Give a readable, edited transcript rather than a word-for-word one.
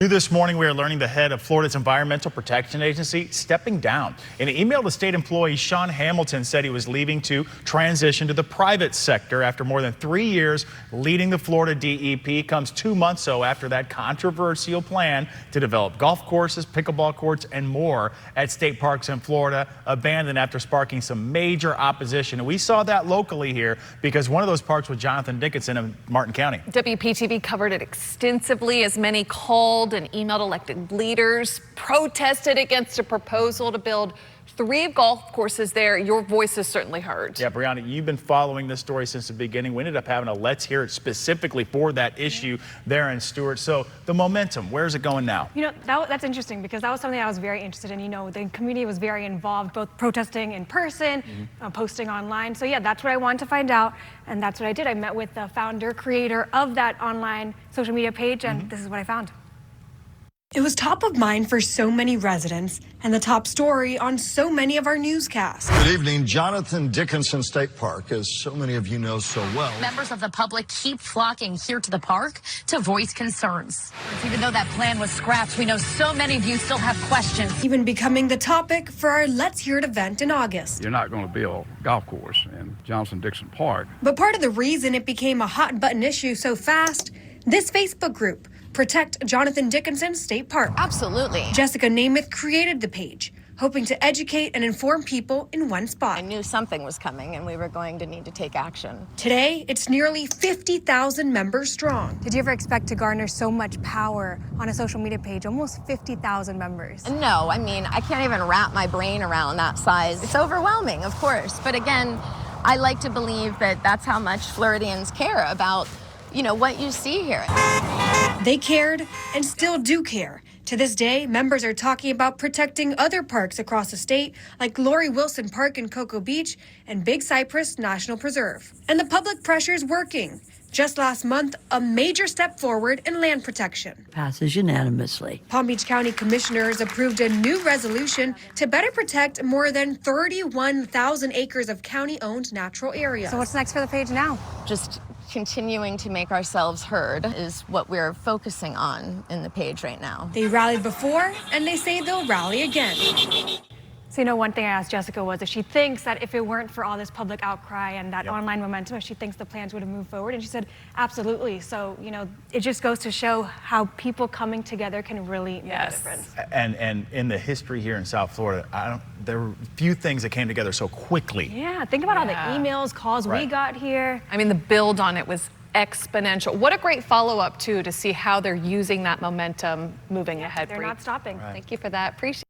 New this morning, we are learning the head of Florida's Environmental Protection Agency stepping down. In an email to state employee, Sean Hamilton said he was leaving to transition to the private sector after more than 3 years leading the Florida DEP. Comes 2 months after that controversial plan to develop golf courses, pickleball courts, and more at state parks in Florida abandoned after sparking some major opposition. And we saw that locally here because one of those parks was Jonathan Dickinson of Martin County. WPTV covered it extensively as many called and emailed elected leaders, protested against a proposal to build 3 golf courses there. Your voice is certainly heard. Yeah, Brianna, you've been following this story since the beginning. We ended up having a Let's Hear It specifically for that issue there in Stuart. So the momentum, where's it going now? You know, that's interesting because that was something I was very interested in. You know, the community was very involved, both protesting in person, posting online. So yeah, that's what I wanted to find out. And that's what I did. I met with the founder, creator of that online social media page, and this is what I found. It was top of mind for so many residents and the top story on so many of our newscasts. Good evening. Jonathan Dickinson State Park, as so many of you know so well. Members of the public keep flocking here to the park to voice concerns. Even though that plan was scrapped, we know so many of you still have questions. Even becoming the topic for our Let's Hear It event in August. You're not going to build a golf course in Jonathan Dickinson Park. But part of the reason it became a hot button issue so fast, this Facebook group, Protect Jonathan Dickinson State Park. Absolutely. Jessica Namath created the page, hoping to educate and inform people in one spot. I knew something was coming and we were going to need to take action. Today, it's nearly 50,000 members strong. Did you ever expect to garner so much power on a social media page? Almost 50,000 members. No, I mean, I can't even wrap my brain around that size. It's overwhelming, of course. But again, I like to believe that that's how much Floridians care about, you know, what you see here. They cared and still do care. To this day, members are talking about protecting other parks across the state, like Lori Wilson Park in Cocoa Beach and Big Cypress National Preserve. And the public pressure is working. Just last month, a major step forward in land protection. Passes unanimously. Palm Beach County commissioners approved a new resolution to better protect more than 31,000 acres of county-owned natural areas. So what's next for the page now? Just continuing to make ourselves heard is what we're focusing on in the page right now. They rallied before, and they say they'll rally again. So, you know, one thing I asked Jessica was if she thinks that if it weren't for all this public outcry and that online momentum, if she thinks the plans would have moved forward. And she said, absolutely. So, you know, it just goes to show how people coming together can really make a difference. And in the history here in South Florida, there were few things that came together so quickly. Yeah, think about all the emails, calls we got here. I mean, the build on it was exponential. What a great follow-up, too, to see how they're using that momentum moving ahead. They're not stopping. Thank you for that. Appreciate it.